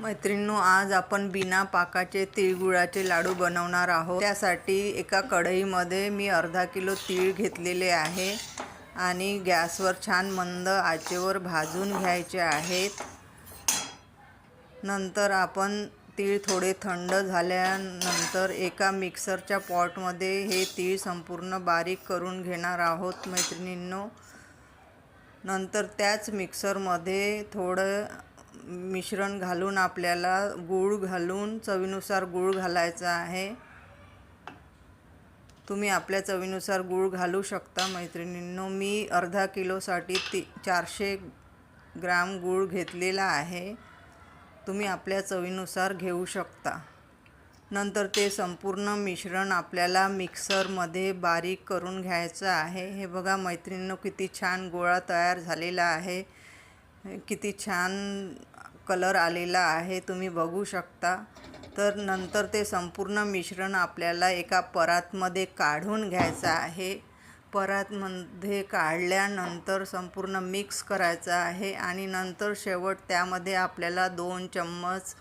मैत्रिणींनो, आज आपण बिना पाकाचे तिळगुळाचे लाडू बनवणार आहोत। त्यासाठी एका कढईमध्ये मी अर्धा किलो तीळ घेतलेले आहे आणि गॅसवर छान मंद आचेवर भाजून घ्यायचे आहेत। नंतर आपण तीळ थोडे थंड झाल्यानंतर एका मिक्सरच्या पॉटमध्ये हे तीळ संपूर्ण बारीक करून घेणार आहोत मैत्रिणींनो। नंतर त्याच मिक्सरमध्ये थोडं मिश्रण घालून आपल्याला गूळ घालून चवीनुसार गूळ घालायचा आहे। तुम्ही आपल्या चवीनुसार गूळ घालू शकता मैत्रिणींनो। मी अर्धा किलोसाठी 400 ग्राम गूळ घेतलेला आहे। तुम्ही आपल्या चवीनुसार घेऊ शकता। नंतर ते संपूर्ण मिश्रण आपल्याला मिक्सरमध्ये बारीक करून घ्यायचं आहे। हे बघा मैत्रिणींनो, किती छान गोळा तयार झालेला आहे, किती छान कलर आलेला आहे, तुम्ही बघू शकता। तर नंतर ते संपूर्ण मिश्रण आपल्याला एका परातमध्ये काढून घ्यायचं आहे। परातमध्ये काढल्यानंतर संपूर्ण मिक्स करायचं आहे आणि नंतर शेवट त्यामध्ये आपल्याला 2 चम्मच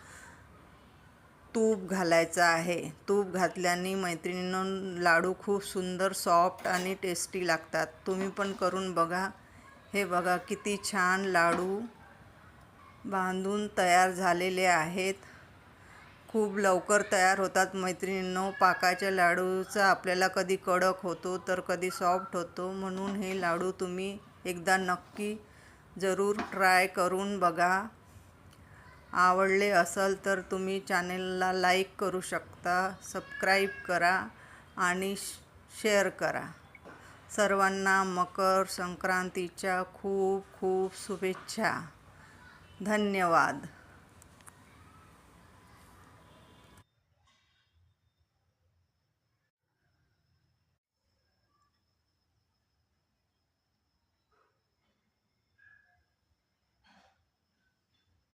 तूप घालायचं आहे। तूप घातल्याने मैत्रिणींनो लाडू खूप सुंदर सॉफ्ट आणि टेस्टी लागतात। तुम्ही पण करून बघा। हे बघा किती छान लाडू बांधून तयार झालेले आहेत। खूप लवकर तयार होतात मैत्रिणींनो। पाकाच्या लाडूचा आपल्याला कधी कडक होतो तर कधी सॉफ्ट होतो, म्हणून हे लाडू तुम्ही एकदा नक्की जरूर ट्राय करून बघा। आवडले असेल तर तुम्ही चॅनलला लाईक करू शकता, सबस्क्राईब करा आणि शेअर करा। सर्वांना मकर संक्रांतीच्या खूप खूप शुभेच्छा। धन्यवाद।